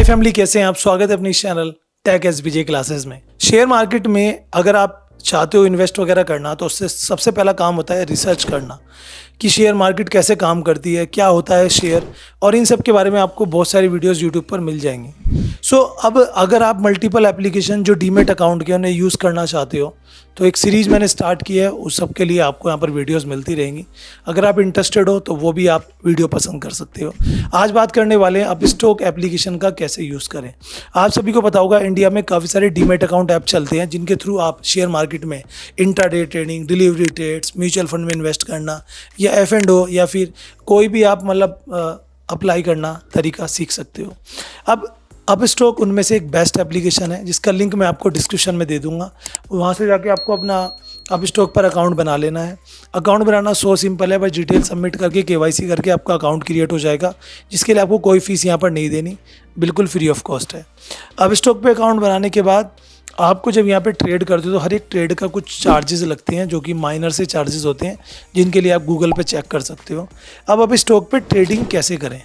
हाय family, कैसे हैं आप। स्वागत है अपनी चैनल टेक एसबीजे क्लासेस में। शेयर मार्केट में अगर आप चाहते हो इन्वेस्ट वगैरह करना तो उससे सबसे पहला काम होता है रिसर्च करना कि शेयर मार्केट कैसे काम करती है, क्या होता है शेयर, और इन सब के बारे में आपको बहुत सारी वीडियोस यूट्यूब पर मिल जाएंगी। अब अगर आप मल्टीपल एप्लीकेशन जो डीमेट अकाउंट के उन्हें यूज़ करना चाहते हो तो एक सीरीज़ मैंने स्टार्ट की है, उस सब के लिए आपको यहाँ पर वीडियोस मिलती रहेंगी। अगर आप इंटरेस्टेड हो तो वो भी आप वीडियो पसंद कर सकते हो। आज बात करने वाले हैं आप स्टॉक एप्लीकेशन का कैसे यूज़ करें। आप सभी को पता होगा इंडिया में काफ़ी सारे डीमेट अकाउंट ऐप चलते हैं जिनके थ्रू आप शेयर मार्केट में intraday trading, delivery trades, mutual fund में इन्वेस्ट करना या F&O या फिर कोई भी आप अप्लाई करना तरीका सीख सकते हो। अब स्टॉक उनमें से एक बेस्ट एप्लीकेशन है जिसका लिंक मैं आपको डिस्क्रिप्शन में दे दूंगा। वहाँ से जाके आपको अपना अब स्टॉक पर अकाउंट बना लेना है। अकाउंट बनाना सो सिंपल है, बस डिटेल सबमिट करके KYC करके आपका अकाउंट क्रिएट हो जाएगा, जिसके लिए आपको कोई फीस यहाँ पर नहीं देनी, बिल्कुल फ्री ऑफ कॉस्ट है। अब स्टॉक पे अकाउंट बनाने के बाद आपको जब यहाँ पे ट्रेड करते हो तो हर एक ट्रेड का कुछ चार्जेस लगते हैं जो कि माइनर से चार्जेस होते हैं, जिनके लिए आप गूगल पे चेक कर सकते हो। अब स्टॉक पे ट्रेडिंग कैसे करें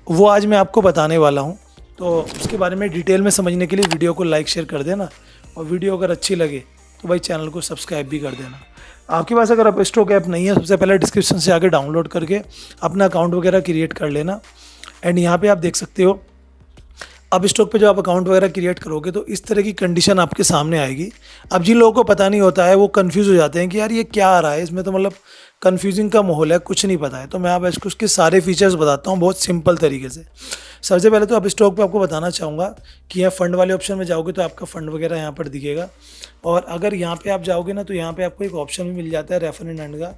वो आज मैं आपको बताने वाला हूँ, तो उसके बारे में डिटेल में समझने के लिए वीडियो को लाइक शेयर कर देना, और वीडियो अगर अच्छी लगे तो भाई चैनल को सब्सक्राइब भी कर देना। आपके पास अगर अब स्टॉक ऐप नहीं है, सबसे पहले डिस्क्रिप्शन से आके डाउनलोड करके अपना अकाउंट वगैरह क्रिएट कर लेना। एंड यहाँ पे आप देख सकते हो अब स्टॉक पे जो आप अकाउंट वगैरह क्रिएट करोगे तो इस तरह की कंडीशन आपके सामने आएगी। अब जिन लोगों को पता नहीं होता है वो कंफ्यूज हो जाते हैं कि यार ये क्या आ रहा है, इसमें तो कंफ्यूजिंग का माहौल है, कुछ नहीं पता है। तो मैं आप इसको उसके सारे फीचर्स बताता हूँ बहुत सिंपल तरीके से। सबसे पहले तो अब स्टॉक पे आपको बताना चाहूँगा कि यहाँ फंड वाले ऑप्शन में जाओगे तो आपका फंड वगैरह यहाँ पर दिखेगा, और अगर यहाँ पे आप जाओगे ना तो यहाँ पे आपको एक ऑप्शन भी मिल जाता है रेफर एंड अर्न का,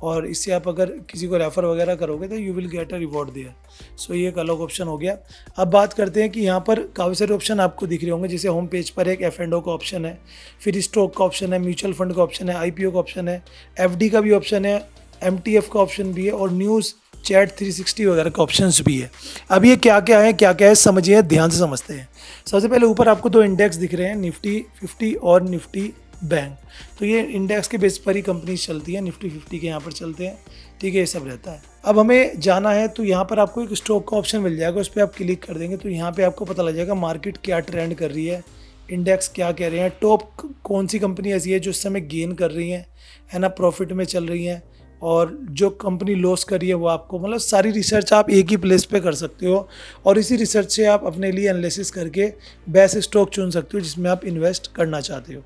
और इससे आप अगर किसी को रेफ़र वगैरह करोगे तो you will get a reward there. So ये एक अलग ऑप्शन हो गया। अब बात करते हैं कि यहाँ पर काफ़ी सारे ऑप्शन आपको दिख रहे होंगे, जैसे होम पेज पर एक F&O का ऑप्शन है, फिर स्टॉक का ऑप्शन है, म्यूचुअल फंड का ऑप्शन है, IPO का ऑप्शन है, FD का भी ऑप्शन है, MTF का ऑप्शन भी है, और न्यूज़ चैट 360 वगैरह का ऑप्शंस भी है। अब ये क्या क्या है समझिए, ध्यान से समझते हैं। सबसे पहले ऊपर आपको दो इंडेक्स दिख रहे हैं, निफ्टी 50 और निफ्टी बैंक। तो ये इंडेक्स के बेस पर ही कंपनी चलती है, निफ्टी 50 के यहाँ पर चलते हैं, ठीक है, ये सब रहता है। अब हमें जाना है तो यहाँ पर आपको एक स्टॉक का ऑप्शन मिल जाएगा, उस पर आप क्लिक कर देंगे तो यहाँ पे आपको पता लग जाएगा मार्केट क्या ट्रेंड कर रही है, इंडेक्स क्या कह रहे हैं, टॉप कौन सी कंपनी ऐसी है जो इस समय गेन कर रही है ना, प्रॉफिट में चल रही हैं, और जो कंपनी लॉस कर रही है वो आपको सारी रिसर्च आप एक ही प्लेस पे कर सकते हो, और इसी रिसर्च से आप अपने लिए एनालिसिस करके बेस्ट स्टॉक चुन सकते हो जिसमें आप इन्वेस्ट करना चाहते हो,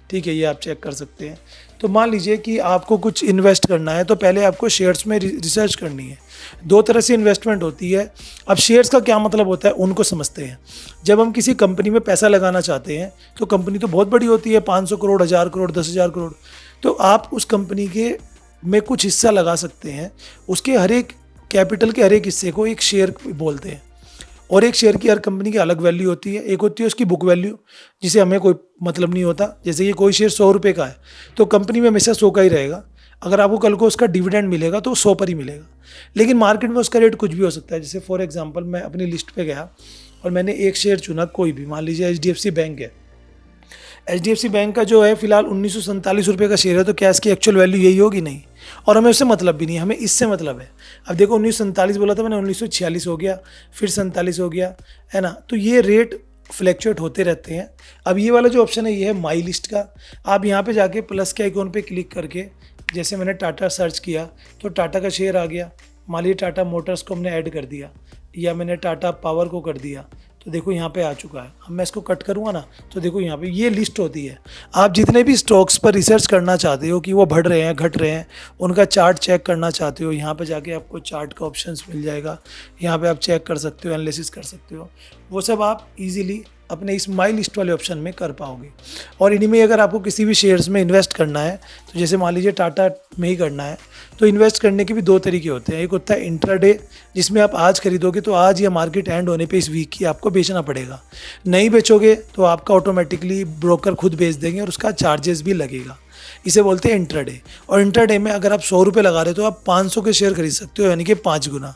ठीक है। ये आप चेक कर सकते हैं। तो मान लीजिए कि आपको कुछ इन्वेस्ट करना है तो पहले आपको शेयर्स में रिसर्च करनी है। दो तरह से इन्वेस्टमेंट होती है। अब शेयर्स का क्या मतलब होता है उनको समझते हैं। जब हम किसी कंपनी में पैसा लगाना चाहते हैं तो कंपनी तो बहुत बड़ी होती है, 500 करोड़, 1000 करोड़, 10,000 करोड़, तो आप उस कंपनी के में कुछ हिस्सा लगा सकते हैं। उसके हर एक कैपिटल के हर एक हिस्से को एक शेयर बोलते हैं, और एक शेयर की हर कंपनी की अलग वैल्यू होती है। एक होती है उसकी बुक वैल्यू, जिसे हमें कोई मतलब नहीं होता। जैसे कि कोई शेयर 100 रुपये का है तो कंपनी में हमेशा 100 का ही रहेगा। अगर आपको कल को उसका डिविडेंड मिलेगा तो 100 पर ही मिलेगा, लेकिन मार्केट में उसका रेट कुछ भी हो सकता है। जैसे फॉर एग्जांपल मैं अपनी लिस्ट पे गया और मैंने एक शेयर चुना, कोई भी, मान लीजिए HDFC बैंक है। HDFC बैंक का जो है फिलहाल 1947 रुपये का शेयर है, तो क्या इसकी एक्चुअल वैल्यू यही होगी? नहीं। और हमें उससे मतलब भी नहीं, हमें इससे मतलब है। अब देखो 1947 बोला था मैंने, 1946 हो गया, फिर 47 हो गया, है ना। तो ये रेट फ्लैक्चुएट होते रहते हैं। अब ये वाला जो ऑप्शन है ये है माई लिस्ट का। आप यहाँ पे जाके प्लस के आइकॉन पे क्लिक करके, जैसे मैंने टाटा सर्च किया तो टाटा का शेयर आ गया। मान लीजिए टाटा मोटर्स को हमने ऐड कर दिया, या मैंने टाटा पावर को कर दिया, तो देखो यहाँ पे आ चुका है। अब मैं इसको कट करूँगा ना तो देखो यहाँ पे ये लिस्ट होती है। आप जितने भी स्टॉक्स पर रिसर्च करना चाहते हो कि वो बढ़ रहे हैं, घट रहे हैं, उनका चार्ट चेक करना चाहते हो, यहाँ पे जाके आपको चार्ट का ऑप्शंस मिल जाएगा। यहाँ पे आप चेक कर सकते हो, एनालिसिस कर सकते हो। वो सब आप इजीली अपने इस माई लिस्ट वाले ऑप्शन में कर पाओगे। और इन्हीं में अगर आपको किसी भी शेयर्स में इन्वेस्ट करना है, तो जैसे मान लीजिए टाटा में ही करना है, तो इन्वेस्ट करने के भी दो तरीके होते हैं। एक होता है इंट्राडे, जिसमें आप आज खरीदोगे तो आज या मार्केट एंड होने पे इस वीक की आपको बेचना पड़ेगा। नहीं बेचोगे तो आपका ऑटोमेटिकली ब्रोकर खुद बेच देंगे और उसका चार्जेस भी लगेगा। इसे बोलते हैं इंट्राडे। और इंट्राडे में अगर आप 100 रुपये लगा रहे हो तो आप 500 के शेयर खरीद सकते हो, यानी कि 5 गुना।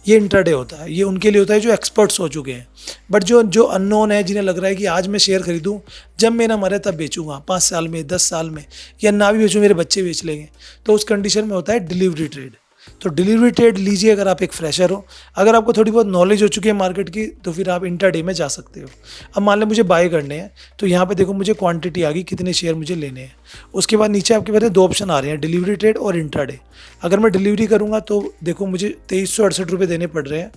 ये इंट्राडे होता है। ये उनके लिए होता है जो एक्सपर्ट्स हो चुके हैं। बट जो अननोन है, जिन्हें लग रहा है कि आज मैं शेयर खरीदूं, जब मेरा मरे तब बेचूंगा, 5 साल में, 10 साल में, या ना भी बेचूं मेरे बच्चे बेच लेंगे, तो उस कंडीशन में होता है डिलीवरी ट्रेड। तो डिलीवरी ट्रेड लीजिए अगर आप एक फ्रेशर हो। अगर आपको थोड़ी बहुत नॉलेज हो चुकी है मार्केट की तो फिर आप इंट्राडे में जा सकते हो। अब मान लें मुझे बाय करने हैं, तो यहाँ पे देखो मुझे क्वांटिटी आ गई, कितने शेयर मुझे लेने हैं। उसके बाद नीचे आपके पास 2 ऑप्शन आ रहे हैं, डिलीवरी ट्रेड और इंट्राडे। अगर मैं डिलीवरी करूँगा तो देखो मुझे 2368 रुपये देने पड़ रहे हैं।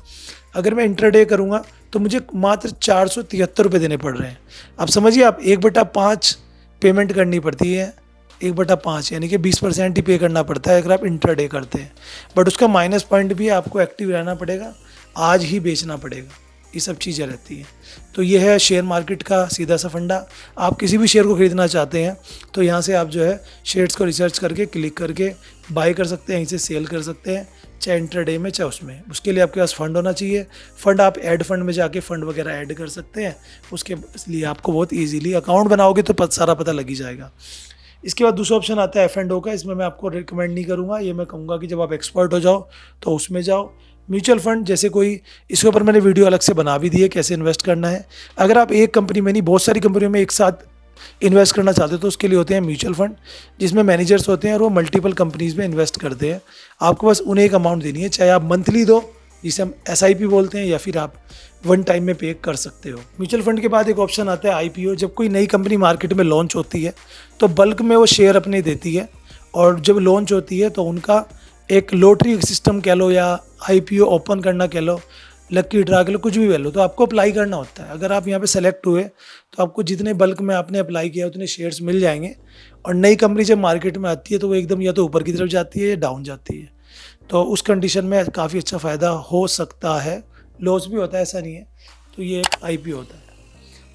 अगर मैं इंट्राडे करूँगा तो मुझे मात्र 473 रुपये देने पड़ रहे हैं। अब समझिए आप 1/5 पेमेंट करनी पड़ती है, 1/5 यानी कि 20% ही पे करना पड़ता है अगर आप इंट्राडे करते हैं। बट उसका माइनस पॉइंट भी है, आपको एक्टिव रहना पड़ेगा, आज ही बेचना पड़ेगा, ये सब चीज़ें रहती हैं। तो ये है शेयर मार्केट का सीधा सा फंडा। आप किसी भी शेयर को ख़रीदना चाहते हैं तो यहाँ से आप जो है शेयर्स को रिसर्च करके क्लिक करके बाय कर सकते हैं, यहीं से सेल कर सकते हैं, चाहे इंट्राडे में चाहे उसमें। उसके लिए आपके पास फ़ंड होना चाहिए। फ़ंड आप ऐड फंड में जाके फ़ंड वगैरह ऐड कर सकते हैं। उसके लिए आपको बहुत ईजीली अकाउंट बनाओगे तो सारा पता लग ही जाएगा। इसके बाद दूसरा ऑप्शन आता है F&O का। इसमें मैं आपको रिकमेंड नहीं करूँगा, ये मैं कहूँगा कि जब आप एक्सपर्ट हो जाओ तो उसमें जाओ। म्यूचुअल फंड जैसे कोई, इसके ऊपर मैंने वीडियो अलग से बना भी दी है कैसे इन्वेस्ट करना है। अगर आप एक कंपनी में नहीं बहुत सारी कंपनियों में एक साथ इन्वेस्ट करना चाहते हो तो उसके लिए होते हैं म्यूचुअल फंड, जिसमें मैनेजर्स होते हैं और वो मल्टीपल कंपनीज़ में इन्वेस्ट करते हैं। आपको बस उन्हें एक अमाउंट देनी है, चाहे आप मंथली दो जिसे हम SIP बोलते हैं, या फिर आप वन टाइम में पे कर सकते हो। म्यूचुअल फंड के बाद एक ऑप्शन आता है IPO। जब कोई नई कंपनी मार्केट में लॉन्च होती है तो बल्क में वो शेयर अपने देती है, और जब लॉन्च होती है तो उनका एक लॉटरी सिस्टम कह लो या IPO ओपन करना कह लो, लक्की ड्रा कह लो, कुछ भी कह लो, तो आपको अप्लाई करना होता है। अगर आप यहाँ पे सेलेक्ट हुए तो आपको जितने बल्क में आपने अप्लाई किया उतने शेयर्स मिल जाएंगे। और नई कंपनी जब मार्केट में आती है तो वो एकदम या तो ऊपर की तरफ जाती है या डाउन जाती है, तो उस कंडीशन में काफ़ी अच्छा फ़ायदा हो सकता है। लॉस भी होता है, ऐसा नहीं है। तो ये एक IPO होता है।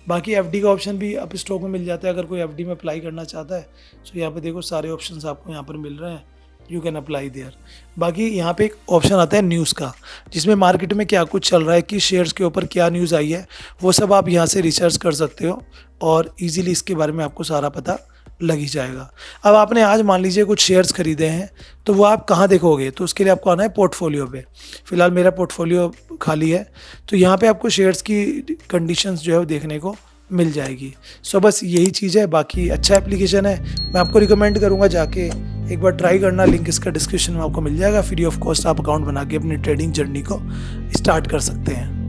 बाकी FD का ऑप्शन भी अप स्टॉक में मिल जाता है। अगर कोई FD में अप्लाई करना चाहता है तो यहाँ पे देखो सारे ऑप्शंस आपको यहाँ पर मिल रहे हैं, यू कैन अप्लाई देयर। बाकी यहाँ पे एक ऑप्शन आता है न्यूज़ का, जिसमें मार्केट में क्या कुछ चल रहा है, कि शेयर्स के ऊपर क्या न्यूज़ आई है, वो सब आप यहाँ से रिसर्च कर सकते हो और इजीली इसके बारे में आपको सारा पता लग ही जाएगा। अब आपने आज मान लीजिए कुछ शेयर्स खरीदे हैं, तो वो आप कहाँ देखोगे, तो उसके लिए आपको आना है पोर्टफोलियो पे। फिलहाल मेरा पोर्टफोलियो खाली है, तो यहाँ पे आपको शेयर्स की कंडीशंस जो है वो देखने को मिल जाएगी। सो बस यही चीज़ है। बाकी अच्छा एप्लीकेशन है, मैं आपको रिकमेंड करूँगा जाके एक बार ट्राई करना। लिंक इसका डिस्क्रिप्शन में आपको मिल जाएगा। फ्री ऑफ कॉस्ट आप अकाउंट बना के अपनी ट्रेडिंग जर्नी को स्टार्ट कर सकते हैं।